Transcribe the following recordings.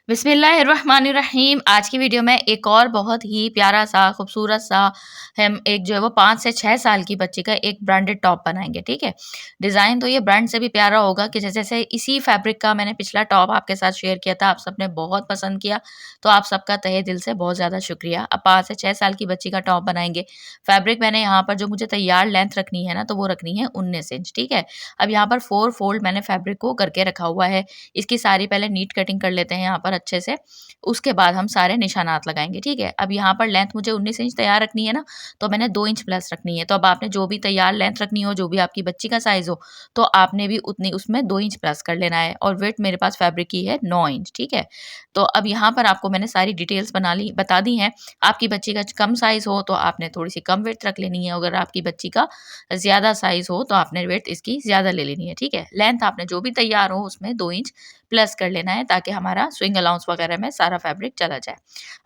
बिस्मिल्लाहिर्रहमानिर्रहीम। आज की वीडियो में एक और बहुत ही प्यारा सा खूबसूरत सा हम एक जो है वो 5 से 6 साल की बच्ची का एक ब्रांडेड टॉप बनाएंगे। ठीक है, डिज़ाइन तो ये ब्रांड से भी प्यारा होगा कि जैसे इसी फैब्रिक का मैंने पिछला टॉप आपके साथ शेयर किया था, आप सबने बहुत पसंद किया, तो आप सबका तहे दिल से बहुत ज़्यादा शुक्रिया। अब 5 से 6 साल की बच्ची का टॉप बनाएंगे। फैब्रिक मैंने यहाँ पर जो मुझे तैयार लेंथ रखनी है ना, तो वो रखनी है 19 इंच। ठीक है, अब यहाँ पर 4 फोल्ड मैंने फैब्रिक को करके रखा हुआ है। इसकी सारी पहले नीट कटिंग कर लेते हैं यहाँ पर अच्छे से, उसके बाद हम सारे निशानात लगाएंगे। ठीक है, अब यहाँ पर लेंथ मुझे 19 इंच तैयार रखनी है ना, तो मैंने 2 इंच प्लस रखनी है। तो अब आपने जो भी तैयार लेंथ रखनी हो, जो भी आपकी बच्ची का साइज हो, तो आपने भी उतनी उसमें 2 इंच प्लस कर लेना है। और वेट मेरे पास फैब्रिक की है 9 इंच। ठीक है, तो अब यहाँ पर आपको मैंने सारी डिटेल्स बता दी हैं। आपकी बच्ची का कम साइज हो तो आपने थोड़ी सी कम वेट रख लेनी है, अगर आपकी बच्ची का ज़्यादा साइज हो तो आपने वेट इसकी ज़्यादा ले लेनी है। ठीक है, लेंथ आपने जो भी तैयार हो उसमें 2 इंच प्लस कर लेना है, ताकि हमारा स्विंग अलाउंस वगैरह में सारा फैब्रिक चला जाए।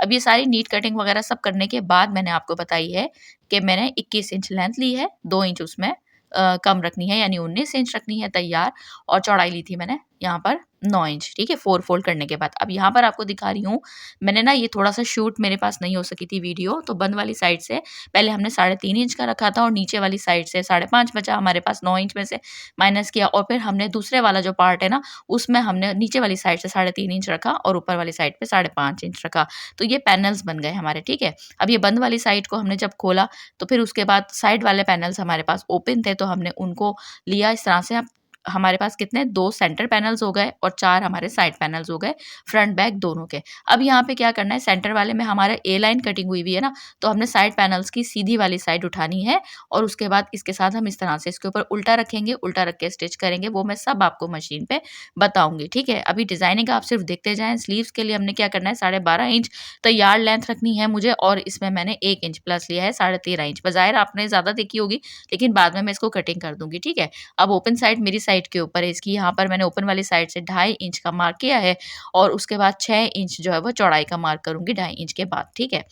अब ये सारी नीट कटिंग वगैरह सब करने के बाद मैंने आपको बताई है कि मैंने 21 इंच लेंथ ली है, 2 इंच उसमें कम रखनी है, यानी 19 इंच रखनी है तैयार, और चौड़ाई ली थी मैंने यहाँ पर 9 इंच। ठीक है, 4 फोल्ड करने के बाद अब यहाँ पर आपको दिखा रही हूँ, मैंने ना ये थोड़ा सा शूट मेरे पास नहीं हो सकी थी वीडियो, तो बंद वाली साइड से पहले हमने 3.5 इंच का रखा था, और नीचे वाली साइड से 5.5 बचा हमारे पास, 9 इंच में से माइनस किया, और फिर हमने दूसरे वाला जो पार्ट है ना, उसमें हमने नीचे वाली साइड से 3.5 इंच रखा और ऊपर वाली साइड पे 5.5 इंच रखा। तो ये पैनल्स बन गए हमारे। ठीक है, अब ये बंद वाली साइड को हमने जब खोला, तो फिर उसके बाद साइड वाले पैनल्स हमारे पास ओपन थे, तो हमने उनको लिया इस तरह से। अब हमारे पास कितने 2 सेंटर पैनल्स हो गए और 4 हमारे साइड पैनल्स हो गए, फ्रंट बैक दोनों के। अब यहाँ पे क्या करना है, सेंटर वाले में हमारा ए लाइन कटिंग हुई हुई है ना, तो हमने साइड पैनल्स की सीधी वाली साइड उठानी है, और उसके बाद इसके साथ हम इस तरह से इसके ऊपर उल्टा रखेंगे, उल्टा रख के स्टिच करेंगे। वो मैं सब आपको मशीन पे बताऊंगी। ठीक है, अभी डिजाइनिंग आप सिर्फ देखते जाएं। स्लीव्स के लिए हमने क्या करना है, 12.5 इंच तैयार लेंथ रखनी है मुझे, और इसमें मैंने 1 इंच प्लस लिया है, 13.5 इंच। बजाय आपने ज्यादा देखी होगी, लेकिन बाद में मैं इसको कटिंग कर दूंगी। ठीक है, अब ओपन साइड मेरी साइड के ऊपर है इसकी, यहाँ पर मैंने ओपन वाली साइड से 2.5 इंच का मार्क किया है, और उसके बाद 6 इंच जो है वो चौड़ाई का मार्क करूंगी 2.5 इंच के बाद। ठीक है,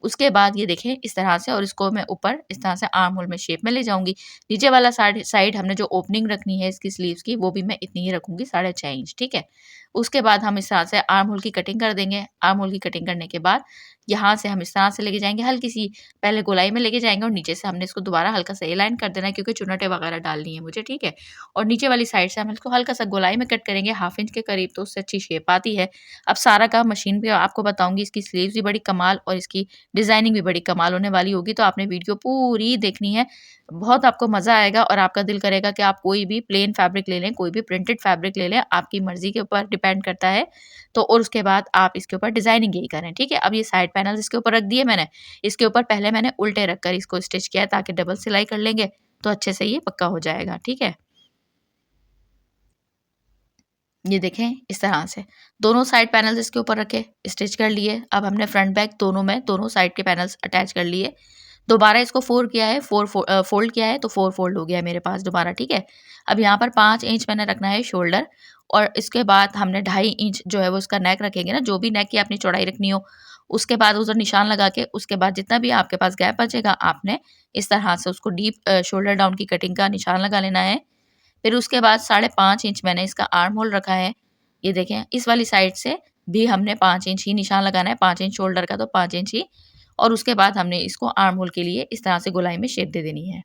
उसके बाद ये देखें इस तरह से, और इसको मैं ऊपर इस तरह से आर्म होल में शेप में ले जाऊंगी। नीचे वाला साइड हमने जो ओपनिंग रखनी है इसकी स्लीव्स की, वो भी मैं इतनी ही रखूंगी, 6.5 इंच। ठीक है, उसके बाद हम इस तरह से आर्म होल की कटिंग कर देंगे। आर्म होल की कटिंग करने के बाद यहाँ से हम इस तरह से लेके जाएंगे, हल्की सी पहले गोलाई में लेके जाएंगे, और नीचे से हमने इसको दोबारा हल्का सा ए लाइन कर देना है, क्योंकि चुनटे वगैरह डालनी है मुझे। ठीक है, और नीचे वाली साइड से हम इसको हल्का सा गोलाई में कट करेंगे, 1/2 इंच के करीब, तो उससे अच्छी शेप आती है। अब सारा काम मशीन पे आपको बताऊंगी। इसकी स्लीव्स भी बड़ी कमाल और इसकी डिजाइनिंग भी बड़ी कमाल होने वाली होगी, तो आपने वीडियो पूरी देखनी है, बहुत आपको मजा आएगा, और आपका दिल करेगा कि आप कोई भी प्लेन फैब्रिक ले लें, कोई भी प्रिंटेड फैब्रिक ले लें, आपकी मर्जी के ऊपर डिपेंड करता है। तो और उसके बाद आप इसके ऊपर डिजाइनिंग यही करें। ठीक है, अब ये साइड पैनल इसके ऊपर रख दिए मैंने, इसके ऊपर पहले मैंने उल्टे रखकर इसको स्टिच किया है, ताकि डबल सिलाई कर लेंगे तो अच्छे से ये पक्का हो जाएगा। ठीक है, ये देखें इस तरह से दोनों साइड पैनल्स इसके ऊपर रखे, स्टिच कर लिए। अब हमने फ्रंट बैक दोनों में दोनों साइड के पैनल्स अटैच कर लिए। दोबारा इसको फोल्ड किया है, तो 4 फोल्ड हो गया है मेरे पास दोबारा। ठीक है, अब यहाँ पर 5 इंच मैंने रखना है शोल्डर, और इसके बाद हमने 2.5 इंच जो है वो उसका नेक रखेंगे ना, जो भी नेक की अपनी चौड़ाई रखनी हो। उसके बाद उधर निशान लगा के, उसके बाद जितना भी आपके पास गैप बचेगा, आपने इस तरह से उसको डीप शोल्डर डाउन की कटिंग का निशान लगा लेना है। फिर उसके बाद 5.5 इंच मैंने इसका आर्म होल रखा है। ये देखें इस वाली साइड से भी हमने 5 इंच ही निशान लगाना है, 5 इंच शोल्डर का तो 5 इंच ही, और उसके बाद हमने इसको आर्म होल के लिए इस तरह से गोलाई में शेप दे देनी है।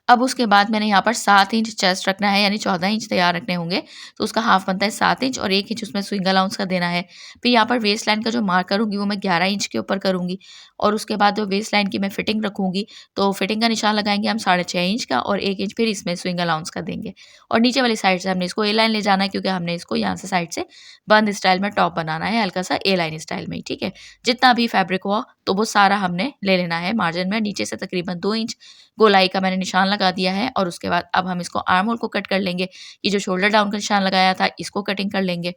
अब उसके बाद मैंने यहाँ पर 7 इंच चेस्ट रखना है, यानी 14 इंच तैयार रखने होंगे, तो उसका हाफ बनता है 7 इंच, और 1 इंच उसमें स्विंग अलाउंस का देना है। फिर यहाँ पर वेस्ट लाइन का जो मार्क करूँगी वो मैं 11 इंच के ऊपर करूँगी, और उसके बाद जो वेस्ट लाइन की मैं फिटिंग रखूँगी, तो फिटिंग का निशान लगाएंगे हम 6.5 इंच का, और 1 इंच फिर इसमें स्विंग अलाउंस का देंगे। और नीचे वाली साइड से हमने इसको ए लाइन ले जाना है, क्योंकि हमने इसको यहाँ से साइड से बंद स्टाइल में टॉप बनाना है, हल्का सा ए लाइन स्टाइल में ही। ठीक है, जितना भी फैब्रिक हुआ तो वो सारा हमने ले लेना है मार्जिन में, नीचे से तकरीबन 2 इंच गोलाई का मैंने निशान लगा दिया है। और उसके बाद अब हम इसको आर्म होल को कट कर लेंगे। ये जो शोल्डर डाउन का निशान लगाया था इसको कटिंग कर लेंगे।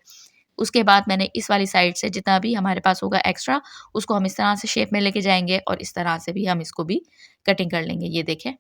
उसके बाद मैंने इस वाली साइड से जितना भी हमारे पास होगा एक्स्ट्रा, उसको हम इस तरह से शेप में लेके जाएंगे, और इस तरह से भी हम इसको भी कटिंग कर लेंगे। ये देखें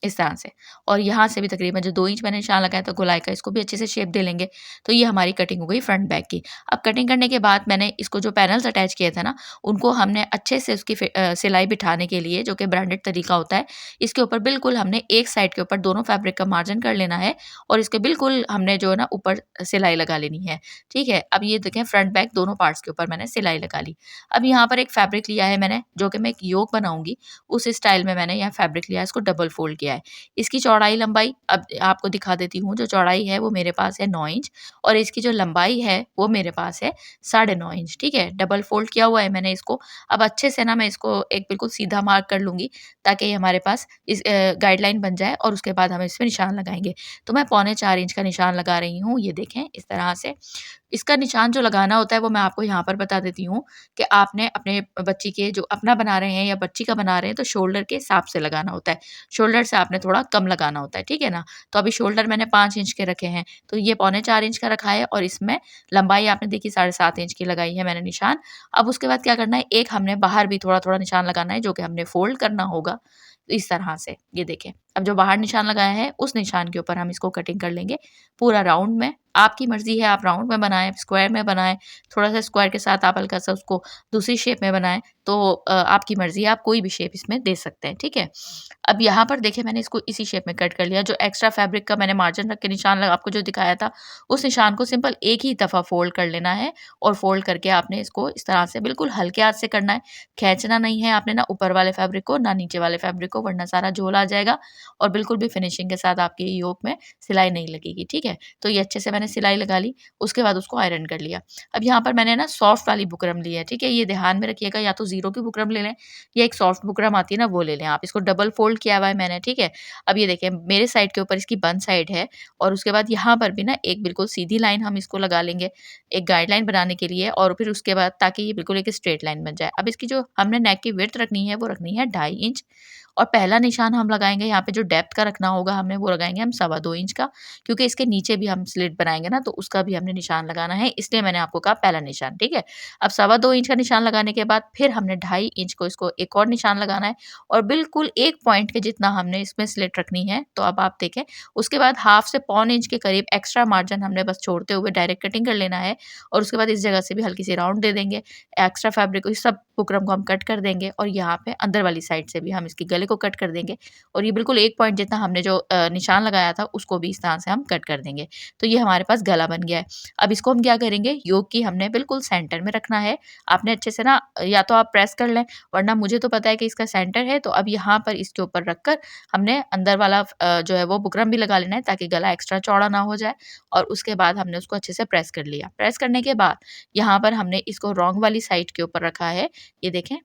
इस तरह से। और यहाँ से भी तकरीबन जो 2 इंच मैंने निशान लगाया था गोलाई का, इसको भी अच्छे से शेप दे लेंगे। तो ये हमारी कटिंग हो गई फ्रंट बैक की। अब कटिंग करने के बाद मैंने इसको जो पैनल्स अटैच किए थे ना, उनको हमने अच्छे से उसकी सिलाई बिठाने के लिए, जो कि ब्रांडेड तरीका होता है, इसके ऊपर बिल्कुल हमने एक साइड के ऊपर दोनों फैब्रिक का मार्जिन कर लेना है और इसके बिल्कुल हमने जो है ना ऊपर सिलाई लगा लेनी है, ठीक है? अब ये देखें फ्रंट बैक दोनों पार्ट्स के ऊपर मैंने सिलाई लगा ली। अब यहाँ पर एक फैब्रिक लिया है मैंने, जो कि मैं एक योक बनाऊँगी, उस स्टाइल में मैंने यहाँ फैब्रिक लिया है, इसको डबल फ़ोल्ड किया है। इसकी चौड़ाई लंबाई अब आपको दिखा देती हूँ, जो चौड़ाई है वो मेरे पास है 9 इंच और इसकी जो लंबाई है वो मेरे पास है 9.5 इंच, ठीक है? डबल फ़ोल्ड किया हुआ है मैंने इसको। अब अच्छे से ना मैं इसको एक बिल्कुल सीधा मार्क कर लूँगी, ताकि ये हमारे पास इस गाइडलाइन बन जाए और उसके बाद हम इस पे निशान लगाएँगे। तो मैं पौने 4 इंच का निशान लगा रही हूँ, ये देखें इस तरह से। इसका निशान जो लगाना होता है वो मैं आपको यहाँ पर बता देती हूँ कि आपने अपने बच्ची के जो अपना बना रहे हैं या बच्ची का बना रहे हैं, तो शोल्डर के हिसाब से लगाना होता है। शोल्डर से आपने थोड़ा कम लगाना होता है, ठीक है ना? तो अभी शोल्डर मैंने 5 इंच के रखे हैं, तो ये पौने 4 इंच का रखा है और इसमें लंबाई आपने देखी 7.5 इंच की लगाई है मैंने निशान। अब उसके बाद क्या करना है, एक हमने बाहर भी थोड़ा-थोड़ा निशान लगाना है, जो कि हमने फ़ोल्ड करना होगा, इस तरह से। ये देखें, अब जो बाहर निशान लगाया है, उस निशान के ऊपर हम इसको कटिंग कर लेंगे पूरा राउंड में। आपकी मर्ज़ी है, आप राउंड में बनाएँ, स्क्वायर में बनाएँ, थोड़ा-सा स्क्वायर के साथ आप हल्का-सा उसको दूसरी शेप में बनाएँ, तो आपकी मर्ज़ी है, आप कोई भी शेप इसमें दे सकते हैं, ठीक है? अब यहाँ पर देखिए मैंने इसको इसी शेप में कट कर लिया। जो एक्स्ट्रा फैब्रिक का मैंने मार्जिन रख के निशान लगा आपको जो दिखाया था, उस निशान को सिंपल एक ही दफ़ा फ़ोल्ड कर लेना है और फ़ोल्ड करके आपने इसको इस तरह से बिल्कुल हल्के हाथ से करना है। खींचना नहीं है आपने, ना ऊपर वाले फैब्रिक को, ना नीचे वाले फैब्रिक को, वरना सारा झोल आ जाएगा और बिल्कुल भी फिनिशिंग के साथ आपके योक में सिलाई नहीं लगेगी, ठीक है? तो ये अच्छे से मैंने सिलाई लगा ली, उसके बाद उसको आयरन कर लिया। अब यहाँ पर मैंने ना सॉफ्ट वाली बुकरम ली है, ठीक है? ये ध्यान में रखिएगा, या तो ज़ीरो की बुकरम ले लें या एक सॉफ्ट बुकरम आती है ना, वो ले लें आप। इसको डबल फ़ोल्ड किया हुआ है मैंने, ठीक है? अब ये देखिए मेरे साइड के ऊपर इसकी बंद साइड है और उसके बाद यहाँ पर भी ना एक बिल्कुल सीधी लाइन हम इसको लगा लेंगे, एक गाइडलाइन बनाने के लिए, और फिर उसके बाद ताकि ये बिल्कुल एक स्ट्रेट लाइन बन जाए। अब इसकी जो हमने नेक की विड्थ रखनी है, वो रखनी है 2.5 इंच और पहला निशान हम लगाएँगे यहाँ पे, जो डेप्थ का रखना होगा हमने, वो लगाएँगे हम 2.25 इंच का, क्योंकि इसके नीचे भी हम स्लिट बनाएँगे ना, तो उसका भी हमने निशान लगाना है, इसलिए मैंने आपको कहा पहला निशान, ठीक है? अब 2.25 इंच का निशान लगाने के बाद फिर हमने 2.5 इंच को इसको एक और निशान लगाना है और बिल्कुल 1 पॉइंट के जितना हमने इसमें स्लिट रखनी है। तो अब आप देखें, उसके बाद हाफ से पौन इंच के करीब एक्स्ट्रा मार्जिन हमने बस छोड़ते हुए डायरेक्ट कटिंग कर लेना है और उसके बाद इस जगह से भी हल्की सी राउंड दे देंगे। एक्स्ट्रा फैब्रिक को, इस सब बुकरम को हम कट कर देंगे और यहाँ पे अंदर वाली साइड से भी हम इसके गले को कट कर देंगे और ये बिल्कुल 1 पॉइंट जितना हमने जो निशान लगाया था, उसको भी इस तरह से हम कट कर देंगे। तो ये हमारे पास गला बन गया है। अब इसको हम क्या करेंगे, योक की हमने बिल्कुल सेंटर में रखना है। आपने अच्छे से ना, या तो आप प्रेस कर लें, वरना मुझे तो पता है कि इसका सेंटर है, तो अब यहाँ पर इसके ऊपर रखकर हमने अंदर वाला जो है वो बुकरम भी लगा लेना है, ताकि गला एक्स्ट्रा चौड़ा ना हो जाए और उसके बाद हमने उसको अच्छे से प्रेस कर लिया। प्रेस करने के बाद यहाँ पर हमने इसको रॉन्ग वाली साइड के ऊपर रखा है। ये देखें,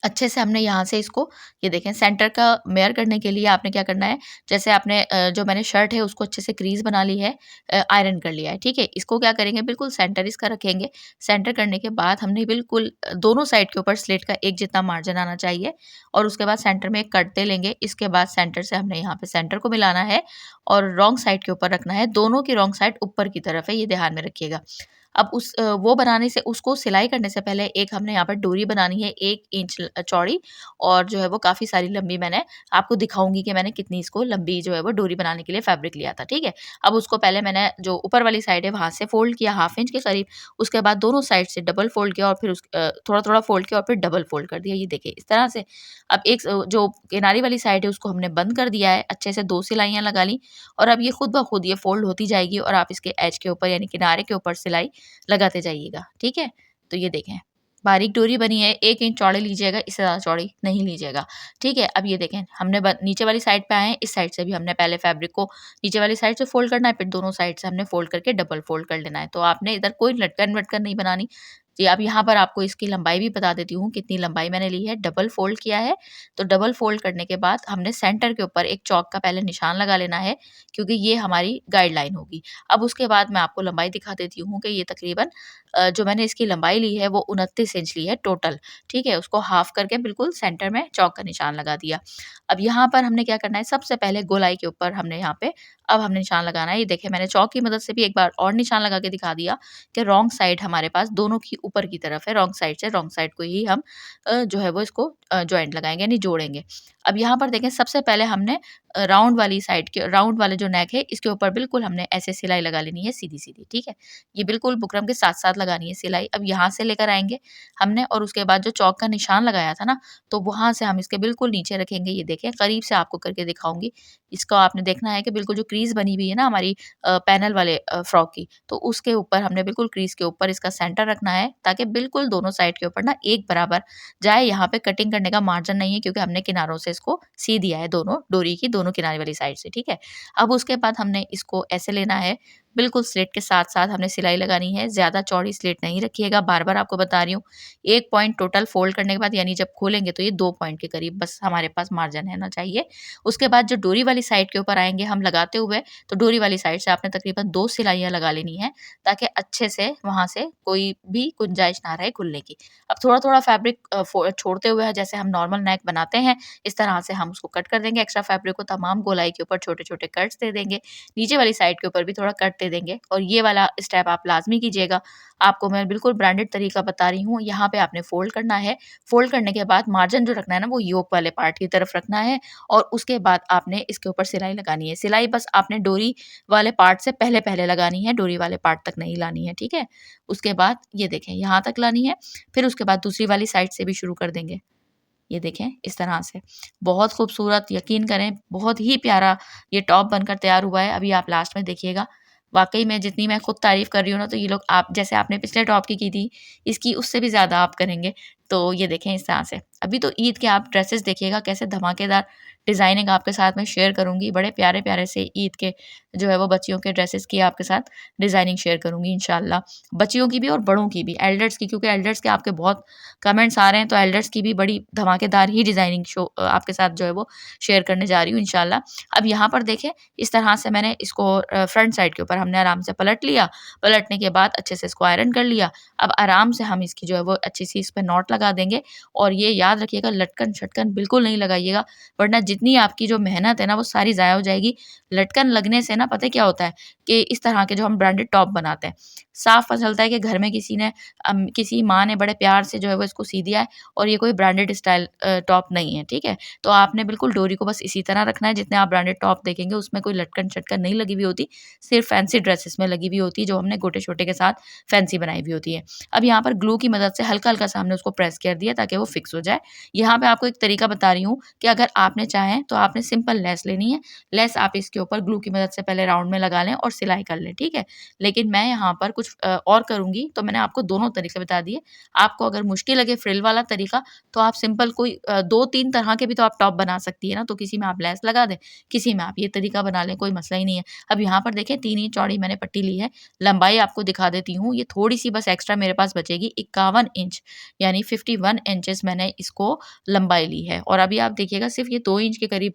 अच्छे से हमने यहाँ से इसको, ये देखें, सेंटर का मेयर करने के लिए आपने क्या करना है, जैसे आपने जो मैंने शर्ट है उसको अच्छे से क्रीज़ बना ली है, आयरन कर लिया है, ठीक है? इसको क्या करेंगे, बिल्कुल सेंटर इसका रखेंगे। सेंटर करने के बाद हमने बिल्कुल दोनों साइड के ऊपर स्लिट का एक जितना मार्जिन आना चाहिए और उसके बाद सेंटर में एक कट दे लेंगे। इसके बाद सेंटर से हमने यहाँ पे सेंटर को मिलाना है और रॉन्ग साइड के ऊपर रखना है। दोनों की रॉन्ग साइड ऊपर की तरफ है, ये ध्यान में रखिएगा। अब वो बनाने से, उसको सिलाई करने से पहले एक हमने यहाँ पर डोरी बनानी है 1 इंच चौड़ी और जो है वो काफ़ी सारी लंबी, मैंने आपको दिखाऊँगी कि मैंने कितनी इसको लंबी जो है वो डोरी बनाने के लिए फैब्रिक लिया था, ठीक है? अब उसको पहले मैंने जो ऊपर वाली साइड है वहाँ से फ़ोल्ड किया ½ इंच के करीब, उसके बाद दोनों साइड से डबल फ़ोल्ड किया और फिर थोड़ा-थोड़ा फ़ोल्ड किया और फिर डबल फ़ोल्ड कर दिया, ये देखिए इस तरह से। अब एक जो किनारी वाली साइड है उसको हमने बंद कर दिया है, अच्छे से 2 सिलाइयाँ लगा ली और अब ये खुद ब खुद ये फ़ोल्ड होती जाएगी और आप इसके एज के ऊपर यानी किनारे के ऊपर सिलाई लगाते जाइएगा, ठीक है? तो ये देखें, बारीक डोरी बनी है, 1 इंच चौड़ी लीजिएगा, इससे ज़्यादा चौड़ी नहीं लीजिएगा, ठीक है? अब ये देखें, हमने नीचे वाली साइड पे आए हैं, इस साइड से भी हमने पहले फैब्रिक को नीचे वाली साइड से फ़ोल्ड करना है, फिर दोनों साइड से हमने फ़ोल्ड करके डबल फ़ोल्ड कर लेना है। तो आपने इधर कोई लटकन-वटकन नहीं बनानी। जी, अब यहाँ पर आपको इसकी लंबाई भी बता देती हूँ, कितनी लंबाई मैंने ली है। डबल फ़ोल्ड किया है, तो डबल फ़ोल्ड करने के बाद हमने सेंटर के ऊपर एक चॉक का पहले निशान लगा लेना है, क्योंकि ये हमारी गाइडलाइन होगी। अब उसके बाद मैं आपको लंबाई दिखा देती हूँ कि ये तकरीबन जो मैंने इसकी लंबाई ली है वो 29 इंच ली है टोटल, ठीक है? उसको हाफ करके बिल्कुल सेंटर में चॉक का निशान लगा दिया। अब यहाँ पर हमने क्या करना है, सबसे पहले गोलाई के ऊपर हमने यहाँ पे अब हमने निशान लगाना है। ये देखिए, मैंने चॉक की मदद से भी एक बार और निशान लगा के दिखा दिया कि रॉन्ग साइड हमारे पास दोनों की ऊपर की तरफ है, रॉन्ग साइड से, रॉन्ग साइड को ही हम जो है वो इसको जॉइंट लगाएँगे यानी जोड़ेंगे। अब यहाँ पर देखें सबसे पहले हमने राउंड वाली साइड के राउंड वाले जो नेक है इसके ऊपर बिल्कुल हमने ऐसे सिलाई लगा लेनी है सीधी-सीधी, ठीक है? ये बिल्कुल बुकरम के साथ-साथ लगानी है सिलाई। अब यहाँ से लेकर आएँगे हमने और उसके बाद जो चौक का निशान लगाया था ना, तो वहाँ से हम इसके बिल्कुल नीचे रखेंगे। ये देखें करीब से आपको करके दिखाऊँगी। इसको आपने देखना है कि बिल्कुल जो क्रीज़ बनी हुई है ना हमारी पैनल वाले फ्रॉक की, तो उसके ऊपर हमने बिल्कुल क्रीज़ के ऊपर इसका सेंटर रखना है ताकि बिल्कुल दोनों साइड के ऊपर ना एक बराबर जाए। यहाँ पे कटिंग करने का मार्जिन नहीं है क्योंकि हमने किनारों से इसको सी दिया है दोनों डोरी की दोनों किनारे वाली साइड से, ठीक है? अब उसके बाद हमने इसको ऐसे लेना है, बिल्कुल स्लिट के साथ-साथ हमने सिलाई लगानी है, ज़्यादा चौड़ी स्लिट नहीं रखिएगा, बार-बार आपको बता रही हूँ। 1 पॉइंट टोटल फ़ोल्ड करने के बाद यानी जब खोलेंगे तो ये 2 पॉइंट के करीब बस हमारे पास मार्जिन रहना चाहिए। उसके बाद जो डोरी वाली साइड के ऊपर आएँगे हम लगाते हुए, तो डोरी वाली साइड से आपने तकरीबन 2 सिलाइयाँ लगा लेनी है, ताकि अच्छे से वहाँ से कोई भी गुंजाइश ना रहे खुलने की। अब थोड़ा-थोड़ा फैब्रिक छोड़ते हुए जैसे हम नॉर्मल नेक बनाते हैं, इस तरह से हम उसको कट कर देंगे। एक्स्ट्रा फैब्रिक को तमाम गोलाई के ऊपर छोटे-छोटे कट्स दे देंगे। नीचे वाली साइड के ऊपर भी थोड़ा कट दे देंगे और ये वाला स्टेप आप लाज़मी कीजिएगा। आपको मैं बिल्कुल ब्रांडेड तरीका बता रही हूँ। यहाँ पे आपने फ़ोल्ड करना है। फ़ोल्ड करने के बाद मार्जिन जो रखना है ना, वो योक वाले पार्ट की तरफ रखना है और उसके बाद आपने इसके ऊपर सिलाई लगानी है। सिलाई बस आपने डोरी वाले पार्ट से पहले-पहले लगानी है, डोरी वाले पार्ट तक नहीं लानी है, ठीक है? उसके बाद ये देखें यहाँ तक लानी है, फिर उसके बाद दूसरी वाली साइड से भी शुरू कर देंगे। ये देखें इस तरह से। बहुत खूबसूरत यकीन करें बहुत ही प्यारा ये टॉप बनकर तैयार हुआ है। अभी आप लास्ट में देखिएगा। वाक़ई में जितनी मैं खुद तारीफ़ कर रही हूँ ना तो ये लोग आप जैसे आपने पिछले टॉप की थी, इसकी उससे भी ज़्यादा आप करेंगे। तो ये देखें इस तरह से। अभी तो ईद के आप ड्रेसेस देखिएगा कैसे धमाकेदार डिज़ाइनिंग आपके साथ मैं शेयर करूँगी। बड़े प्यारे-प्यारे से ईद के जो है वो बच्चियों के ड्रेसेस की आपके साथ डिज़ाइनिंग शेयर करूँगी इंशाअल्लाह। बच्चियों की भी और बड़ों की भी, एल्डर्स की क्योंकि एल्डर्स के आपके बहुत कमेंट्स आ रहे हैं तो एल्डर्स की भी बड़ी धमाकेदार ही डिज़ाइनिंग आपके साथ जो है वो शेयर करने जा रही हूँ इंशाल्लाह। अब यहाँ पर देखें इस तरह से मैंने इसको फ्रंट साइड के ऊपर हमने आराम से पलट लिया। पलटने के बाद अच्छे से इसको आयरन कर लिया। अब आराम से हम इसकी जो है वो अच्छी सी इस पे नॉट लगा देंगे और ये याद रखिएगा लटकन-शटकन बिल्कुल नहीं लगाइएगा वरना जितनी आपकी जो मेहनत है ना वो सारी ज़ाया हो जाएगी। लटकन लगने से ना पता है क्या होता है कि इस तरह के जो हम ब्रांडेड टॉप बनाते हैं, साफ पता चलता है कि घर में किसी ने किसी माँ ने बड़े प्यार से जो है वो इसको सी दिया है और ये कोई ब्रांडेड स्टाइल टॉप नहीं है, ठीक है? तो आपने बिल्कुल डोरी को बस इसी तरह रखना है जितने आप ब्रांडेड टॉप देखेंगे उसमें कोई लटकन-शटकन नहीं लगी हुई होती, सिर्फ़ फैंसी ड्रेसेस में लगी हुई होती है जो हमने गोटे-छोटे के साथ फैंसी बनाई हुई होती है। अब यहाँ पर ग्लू की मदद से हल्का-हल्का सा हमने उसको प्रेस कर दिया ताकि वो फिक्स हो जाए। यहाँ पे आपको एक तरीका बता रही हूँ कि अगर आपने चाहें तो आपने सिंपल लेस लेनी है। लेस आप इसके ऊपर ग्लू की मदद से पहले राउंड में लगा लें और सिलाई कर लें, ठीक है? लेकिन मैं यहाँ पर कुछ और करूँगी तो मैंने आपको दोनों तरीके बता दिए। आपको अगर मुश्किल लगे फ्रिल वाला तरीका तो आप सिंपल कोई 2-3 तरह के भी तो आप टॉप बना सकती है ना, तो किसी में आप लेस लगा दें, किसी में आप ये तरीका बना लें, कोई मसला ही नहीं है। अब यहाँ पर देखें 3 इंच चौड़ी मैंने पट्टी ली है, लंबाई आपको दिखा देती हूँ, ये थोड़ी-सी बस एक्स्ट्रा मेरे पास बचेगी 51 इंच यानी 51 इंचेस मैंने इसको लंबाई ली है और अभी आप देखिएगा सिर्फ़ ये 2 इंच के करीब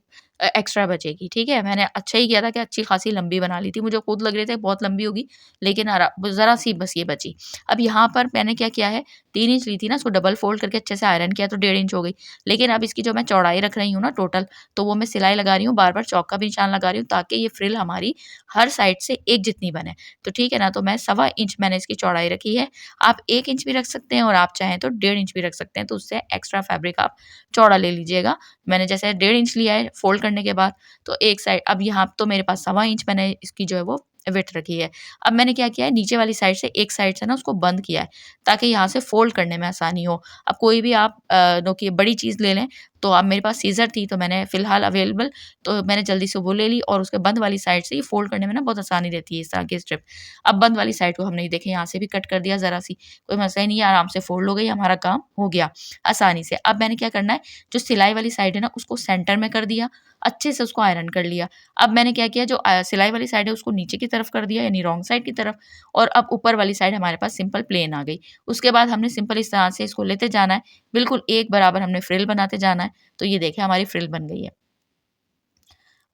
एक्स्ट्रा बचेगी, ठीक है? मैंने अच्छा ही किया था कि अच्छी खासी लंबी बना ली थी, मुझे खुद लग रही थी बहुत लंबी होगी, लेकिन ज़रा-सी बस ये बची। अब यहाँ पर मैंने क्या किया है 3 इंच ली थी ना उसको डबल फ़ोल्ड करके अच्छे से आयरन किया तो 1.5 इंच हो गई। लेकिन अब इसकी जो मैं चौड़ाई रख रही हूँ ना टोटल, तो वो मैं सिलाई लगा रही हूँ, बार-बार चौक का भी निशान लगा रही हूँ ताकि ये फ्रिल हमारी हर साइड से एक जितनी बने। तो ठीक है ना, तो मैं सवा इंच मैंने इसकी चौड़ाई रखी है। आप 1 इंच भी रख सकते हैं और आप चाहें तो 1.5 इंच भी रख सकते हैं, तो उससे एक्स्ट्रा फैब्रिक आप चौड़ा ले लीजिएगा। मैंने जैसे 1.5 इंच लिया है फ़ोल्ड करने के बाद, तो एक साइड अब यहाँ तो मेरे पास सवा इंच मैंने इसकी जो है वो विड्थ रखी है। अब मैंने क्या किया है नीचे वाली साइड से एक साइड से ना उसको बंद किया है, ताकि यहाँ से फ़ोल्ड करने में आसानी हो। अब कोई भी आप नोकिए बड़ी चीज़ ले लें, तो अब मेरे पास सीज़र थी तो मैंने फ़िलहाल अवेलेबल तो मैंने जल्दी से वो ले ली और उसके बंद वाली साइड से ये फ़ोल्ड करने में ना बहुत आसानी रहती है इस तरह की स्ट्रिप। अब बंद वाली साइड को हमने ये देखें यहाँ से भी कट कर दिया ज़रा-सी, कोई मसला ही नहीं है, आराम से फ़ोल्ड हो गई, हमारा काम हो गया आसानी से। अब मैंने क्या करना है, जो सिलाई वाली साइड है ना उसको सेंटर में कर दिया, अच्छे से उसको आयरन कर लिया। अब मैंने क्या किया जो सिलाई वाली साइड है उसको नीचे की तरफ कर दिया यानी रॉन्ग साइड की तरफ और अब ऊपर वाली साइड हमारे पास सिंपल प्लेन आ गई। उसके बाद हमने सिंपल इस तरह से इसको लेते जाना है, बिल्कुल एक बराबर हमने फ्रिल बनाते जाना है। तो ये देखिए हमारी फ्रिल बन गई है।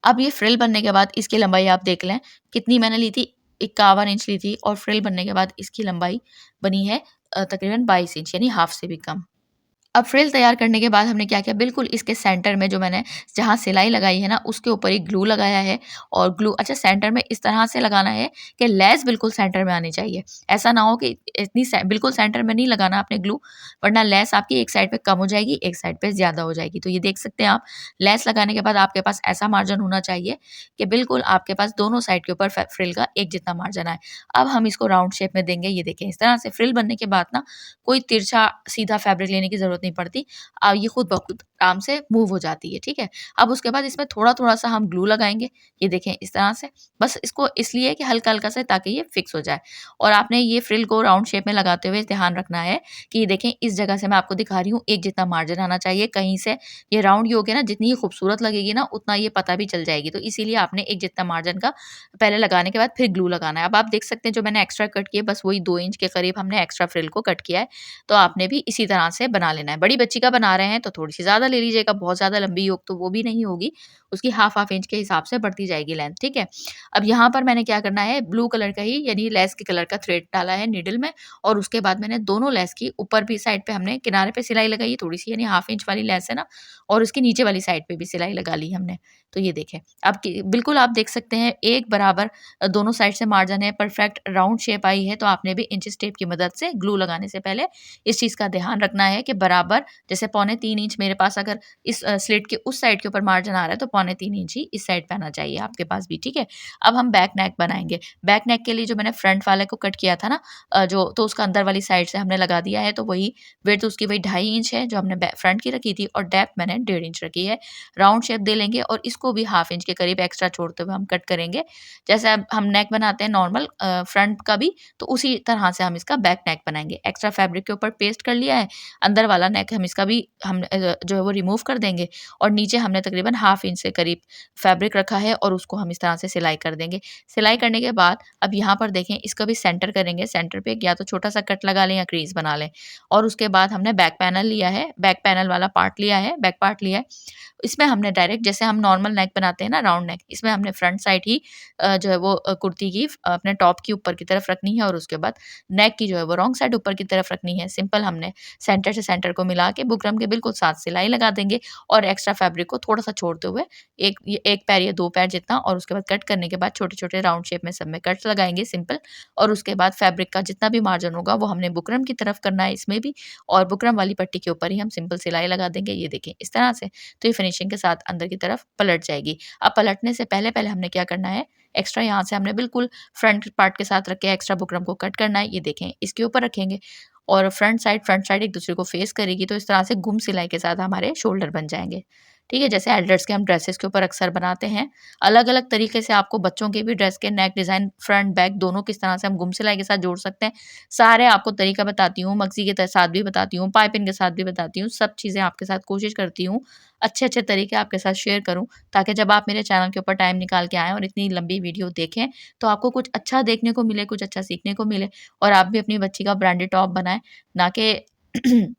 अब ये फ्रिल बनने के बाद इसकी लंबाई आप देख लें कितनी मैंने ली थी 51 इंच ली थी और फ्रिल बनने के बाद इसकी लंबाई बनी है तकरीबन 22 इंच यानी हाफ से भी कम। अब फ्रिल तैयार करने के बाद हमने क्या किया, बिल्कुल इसके सेंटर में जो मैंने जहाँ सिलाई लगाई है ना, उसके ऊपर एक ग्लू लगाया है। और ग्लू अच्छा सेंटर में इस तरह से लगाना है कि लेस बिल्कुल सेंटर में आनी चाहिए। ऐसा ना हो कि इतनी बिल्कुल सेंटर में नहीं लगाना आपने ग्लू, वरना लेस आपकी एक साइड पे कम हो जाएगी, एक साइड पे ज़्यादा हो जाएगी। तो ये देख सकते हैं आप, लेस लगाने के बाद आपके पास ऐसा मार्जिन होना चाहिए कि बिल्कुल आपके पास दोनों साइड के ऊपर फ्रिल का एक जितना मार्जिन आए। अब हम इसको राउंड शेप में देंगे। ये देखें इस तरह से फ्रिल बनने के बाद ना कोई तिरछा सीधा फैब्रिक लेने की ज़रूरत नहीं पड़ती। ये खुद ब खुद आराम से मूव हो जाती है, ठीक है? अब उसके बाद इसमें थोड़ा-थोड़ा सा हम ग्लू लगाएँगे, ये देखें इस तरह से। बस इसको इसलिए कि हल्का-हल्का सा, ताकि ये फिक्स हो जाए। और आपने ये फ्रिल को राउंड शेप में लगाते हुए ध्यान रखना है कि ये देखें इस जगह से मैं आपको दिखा रही हूँ, एक जितना मार्जिन आना चाहिए। कहीं से ये राउंड ही हो गया ना, जितनी ये खूबसूरत लगेगी ना, उतना ये पता भी चल जाएगी। तो इसीलिए आपने एक जितना मार्जिन का पहले लगाने के बाद फिर ग्लू लगाना है। अब आप देख सकते हैं जो मैंने एक्स्ट्रा कट किए, बस वही 2 इंच के करीब हमने एक्स्ट्रा फ्रिल को कट किया है। तो आपने भी इसी तरह से बना लेना है। बड़ी बच्ची का बना रहे हैं तो थोड़ी-सी ज़्यादा ले लीजिएगा, बहुत ज़्यादा लंबी हो तो वो भी नहीं होगी, उसकी हाफ-हाफ इंच के हिसाब से बढ़ती जाएगी लेंथ, ठीक है? अब यहाँ पर मैंने क्या करना है, ब्लू कलर का ही यानी लेस के कलर का थ्रेड डाला है नीडल में। और उसके बाद मैंने दोनों लेस की ऊपर भी साइड पे हमने किनारे पे सिलाई लगाई है थोड़ी-सी, यानी हाफ इंच वाली लेस है ना, और उसकी नीचे वाली साइड पे भी सिलाई लगा ली हमने। तो ये देखें, अब कि बिल्कुल आप देख सकते हैं एक बराबर दोनों साइड से मार्जिन है, परफेक्ट राउंड शेप आई है। तो आपने भी इंच टेप की मदद से ग्लू लगाने से पहले इस चीज़ का ध्यान रखना है कि बराबर, जैसे पौने 3 इंच मेरे पास अगर इस स्लिट के उस साइड के ऊपर मार्जिन आ रहा है, तो पौने 3 इंच ही इस साइड पे आना चाहिए आपके पास भी, ठीक है? अब हम बैक नेक बनाएँगे। बैक नेक के लिए जो मैंने फ्रंट वाले को कट किया था ना, जो तो उसका अंदर वाली साइड से हमने लगा दिया है, तो वही विड्थ उसकी वही 2.5 इंच है जो हमने फ्रंट की रखी थी, और डेप्थ मैंने 1.5 इंच रखी है। राउंड शेप दे लेंगे और इसको भी हाफ इंच के करीब एक्स्ट्रा छोड़ते हुए हम कट करेंगे। जैसे अब हम नेक बनाते हैं नॉर्मल फ्रंट का भी, तो उसी तरह से हम इसका बैक नेक बनाएँगे। एक्स्ट्रा फैब्रिक के ऊपर पेस्ट कर लिया है, अंदर वाला नेक हम इसका भी हम जो है वो रिमूव कर देंगे। और नीचे हमने तकरीबन हाफ इंच से करीब फैब्रिक रखा है, और उसको हम इस तरह से सिलाई कर देंगे। सिलाई करने के बाद अब यहाँ पर देखें, इसका भी सेंटर करेंगे। सेंटर पे या तो छोटा सा कट लगा लें या क्रीज बना लें। और उसके बाद हमने बैक पैनल लिया है, बैक पैनल वाला पार्ट लिया है, बैक पार्ट लिया है। इसमें हमने डायरेक्ट जैसे हम नॉर्मल नेक बनाते हैं ना, राउंड नेक, इसमें हमने फ्रंट साइड ही जो है वो कुर्ती की अपने टॉप की ऊपर की तरफ रखनी है, और उसके बाद नेक की जो है वो रॉन्ग साइड ऊपर की तरफ रखनी है। सिंपल हमने सेंटर से सेंटर को मिला के बुकरम के बिल्कुल साथ सिलाई लगा देंगे, और एक्स्ट्रा फैब्रिक को थोड़ा-सा छोड़ते हुए एक पैर या 2 पैर जितना, और उसके बाद कट करने के बाद छोटे-छोटे राउंड शेप में सब में कट्स लगाएँगे सिंपल। और उसके बाद फैब्रिक का जितना भी मार्जिन होगा वो हमने बुकरम की तरफ करना है इसमें भी, और बुकरम वाली पट्टी के ऊपर ही हम सिंपल सिलाई लगा देंगे। ये देखिए इस तरह से, तो ये फिनिशिंग के साथ अंदर की तरफ पलट जाएगी। अब पलटने से पहले-पहले हमने क्या करना है, एक्स्ट्रा यहाँ से हमने बिल्कुल फ्रंट पार्ट के साथ रख के एक्स्ट्रा बुकरम को कट करना है। ये देखें इसके ऊपर रखेंगे, और फ्रंट साइड एक दूसरे को फेस करेगी, तो इस तरह से गुम सिलाई के साथ हमारे शोल्डर बन जाएँगे। ठीक है? जैसे एल्डर्स के हम ड्रेसेस के ऊपर अक्सर बनाते हैं, अलग-अलग तरीके से आपको बच्चों के भी ड्रेस के नेक डिज़ाइन फ्रंट बैक दोनों किस तरह से हम गुम सिलाई के साथ जोड़ सकते हैं, सारे आपको तरीका बताती हूँ, मगज़ी के साथ भी बताती हूँ, पाइपिंग के साथ भी बताती हूँ, सब चीज़ें आपके साथ कोशिश करती हूँ, अच्छे-अच्छे तरीके आपके साथ शेयर करूँ, ताकि जब आप मेरे चैनल के ऊपर टाइम निकाल के आएँ और इतनी लंबी वीडियो देखें, तो आपको कुछ अच्छा देखने को मिले, कुछ अच्छा सीखने को मिले, और आप भी अपनी बच्ची का ब्रांडेड टॉप बनाएँ, ना कि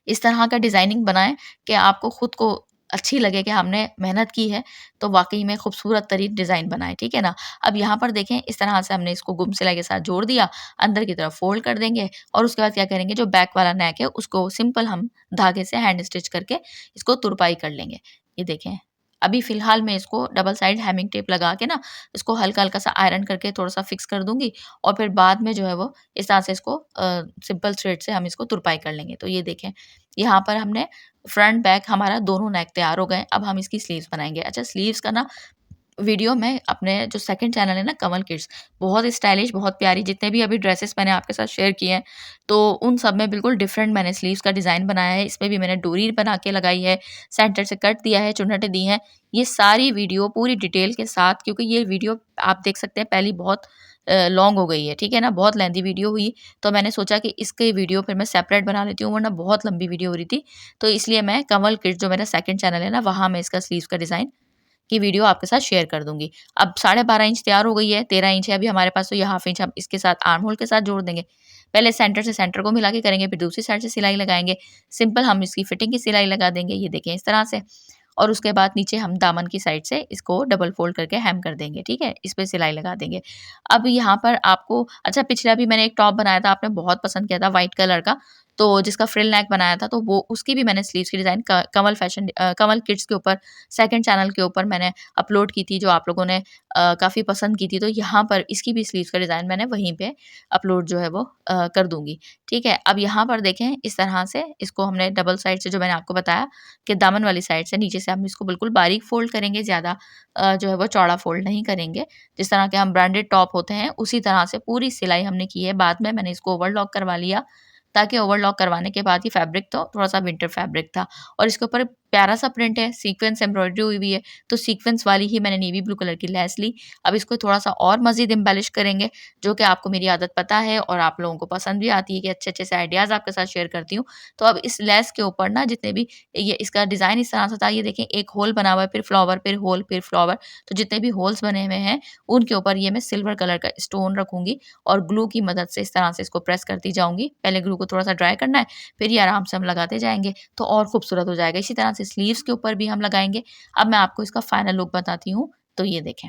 इस तरह का डिज़ाइनिंग बनाएँ कि आपको खुद को अच्छी लगे कि हमने मेहनत की है, तो वाक़ई में खूबसूरत तरीन डिज़ाइन बनाएँ, ठीक है ना? अब यहाँ पर देखें इस तरह से हमने इसको गुम सिलाई के साथ जोड़ दिया, अंदर की तरफ फ़ोल्ड कर देंगे, और उसके बाद क्या करेंगे, जो बैक वाला नेक है उसको सिंपल हम धागे से हैंड स्टिच करके इसको तुरपाई कर लेंगे। ये देखें, अभी फ़िलहाल मैं इसको डबल साइड हेमिंग टेप लगा के ना, इसको हल्का-हल्का सा आयरन करके थोड़ा-सा फिक्स कर दूँगी, और फिर बाद में जो है वो इस तरह से इसको सिंपल थ्रेड से हम इसको तुरपाई कर लेंगे। तो ये देखें, यहाँ पर हमने फ्रंट बैक हमारा दोनों नेक तैयार हो गए। अब हम इसकी स्लीव्स बनाएँगे। अच्छा, स्लीव्स का ना वीडियो मैं अपने जो सेकंड चैनल है ना, कमल किड्स, बहुत स्टाइलिश, बहुत प्यारी, जितने भी अभी ड्रेसेस मैंने आपके साथ शेयर किए हैं, तो उन सब में बिल्कुल डिफरेंट मैंने स्लीव्स का डिज़ाइन बनाया है। इसमें भी मैंने डोरी बना के लगाई है, सेंटर से कट दिया है, चुन्नटें दी हैं। ये सारी वीडियो पूरी डिटेल के साथ, क्योंकि ये वीडियो आप देख सकते हैं पहली बहुत लॉन्ग हो गई है, ठीक है ना? बहुत लेंथी वीडियो हुई, तो मैंने सोचा कि इसके वीडियो फिर मैं सेपरेट बना लेती हूँ, वरना बहुत लंबी वीडियो हो रही थी। तो इसलिए मैं कमल किड्स जो मेरा सेकंड चैनल है ना, वहाँ मैं इसका स्लीव्स का डिज़ाइन की वीडियो आपके साथ शेयर कर दूँगी। अब 12.5 इंच तैयार हो गई है, 13 इंच है अभी हमारे पास, तो ये हाफ इंच हम इसके साथ आर्म होल के साथ जोड़ देंगे। पहले सेंटर से सेंटर को मिला के करेंगे, फिर दूसरी साइड से सिलाई लगाएँगे। सिंपल हम इसकी फिटिंग की सिलाई लगा देंगे, ये देखें इस तरह से। और उसके बाद नीचे हम दामन की साइड से इसको डबल फोल्ड करके हेम कर देंगे, ठीक है? इस पे सिलाई लगा देंगे। अब यहाँ पर आपको अच्छा पिछला भी मैंने एक टॉप बनाया था, आपने बहुत पसंद किया था व्हाइट कलर का, तो जिसका फ्रिल नेक बनाया था, तो वो उसकी भी मैंने स्लीव्स की डिज़ाइन क कमल फैशन कमल किड्स के ऊपर सेकंड चैनल के ऊपर मैंने अपलोड की थी, जो आप लोगों ने काफ़ी पसंद की थी। तो यहाँ पर इसकी भी स्लीव्स का डिज़ाइन मैंने वहीं पे अपलोड जो है वो कर दूँगी, ठीक है? अब यहाँ पर देखें इस तरह से इसको हमने डबल साइड से जो मैंने आपको बताया कि दामन वाली साइड से नीचे से हम इसको बिल्कुल बारीक फ़ोल्ड करेंगे, ज़्यादा जो है वो चौड़ा फ़ोल्ड नहीं करेंगे। जिस तरह के हम ब्रांडेड टॉप होते हैं, उसी तरह से पूरी सिलाई हमने की है। बाद में मैंने इसको ओवरलॉक करवा लिया, ताकि ओवरलॉक करवाने के बाद ये फैब्रिक तो थोड़ा-सा विंटर फैब्रिक था और इसके ऊपर प्यारा-सा प्रिंट है, सीक्वेंस एम्ब्रॉयडरी हुई हुई है, तो सीक्वेंस वाली ही मैंने नेवी ब्लू कलर की लेस ली। अब इसको थोड़ा-सा और मज़ीद एम्बेलिश करेंगे, जो कि आपको मेरी आदत पता है और आप लोगों को पसंद भी आती है कि अच्छे-अच्छे से आइडियाज़ आपके साथ शेयर करती हूँ। तो अब इस लेस के ऊपर ना जितने भी ये इसका डिज़ाइन इस तरह से था, ये देखें एक होल बना हुआ है, फिर फ्लावर, फिर होल, फिर फ्लावर। तो जितने भी होल्स बने हुए हैं, उनके ऊपर ये मैं सिल्वर कलर का स्टोन रखूँगी और ग्लू की मदद से इस तरह से इसको प्रेस करती जाऊँगी। पहले ग्लू को थोड़ा-सा ड्राई करना है, फिर ये आराम से हम लगाते जाएँगे, तो और खूबसूरत हो जाएगा। इसी तरह से स्लीव्स के ऊपर भी हम लगाएँगे। अब मैं आपको इसका फाइनल लुक बताती हूँ, तो ये देखें।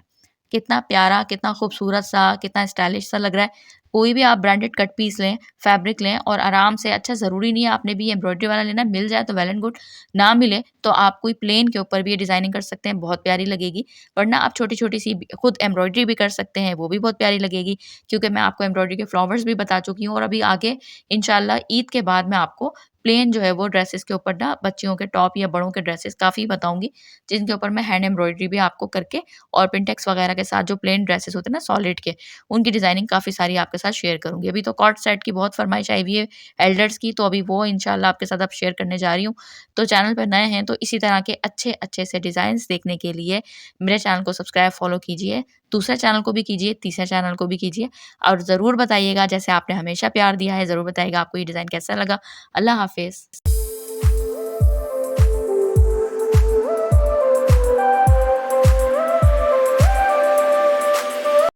कितना प्यारा, कितना खूबसूरत-सा, कितना स्टाइलिश सा लग रहा है। कोई भी आप ब्रांडेड कट पीस लें, फैब्रिक लें और आराम से अच्छा ज़रूरी नहीं है आपने भी एम्ब्रॉयडरी वाला लेना, मिल जाए तो वेल एंड गुड, ना मिले तो आप कोई प्लेन के ऊपर भी ये डिज़ाइनिंग कर सकते हैं, बहुत प्यारी लगेगी। वरना आप छोटी-छोटी सी खुद एम्ब्रॉयडरी भी कर सकते हैं, वो भी बहुत प्यारी लगेगी, क्योंकि मैं आपको एम्ब्रॉयडरी के फ्लावर्स भी बता चुकी हूँ और अभी आगे इंशाल्लाह ईद के बाद मैं आपको प्लेन जो है वो ड्रेसेस के ऊपर ना बच्चियों के टॉप या बड़ों के ड्रेसेस काफ़ी बताऊँगी, जिनके ऊपर मैं हैंड एम्ब्रॉयडरी भी आपको करके और पिंटेक्स वगैरह के साथ जो प्लेन ड्रेसेस होते हैं ना सॉलिड के, उनकी डिज़ाइनिंग काफ़ी सारी आपके साथ शेयर करूँगी। अभी तो कॉर्ड सेट की बहुत फ़रमाइश आई हुई है एल्डर्स की, तो अभी वो इंशाल्लाह आपके साथ अब शेयर करने जा रही हूँ। तो चैनल पे नए हैं तो इसी तरह के अच्छे-अच्छे से डिज़ाइन्स देखने के लिए मेरे चैनल को सब्सक्राइब, फ़ॉलो कीजिए। दूसरे चैनल को भी कीजिए, तीसरे चैनल को भी कीजिए और ज़रूर बताइएगा, जैसे आपने हमेशा प्यार दिया है, ज़रूर बताइएगा आपको ये डिज़ाइन कैसा लगा। अल्लाह हाफ़िज़।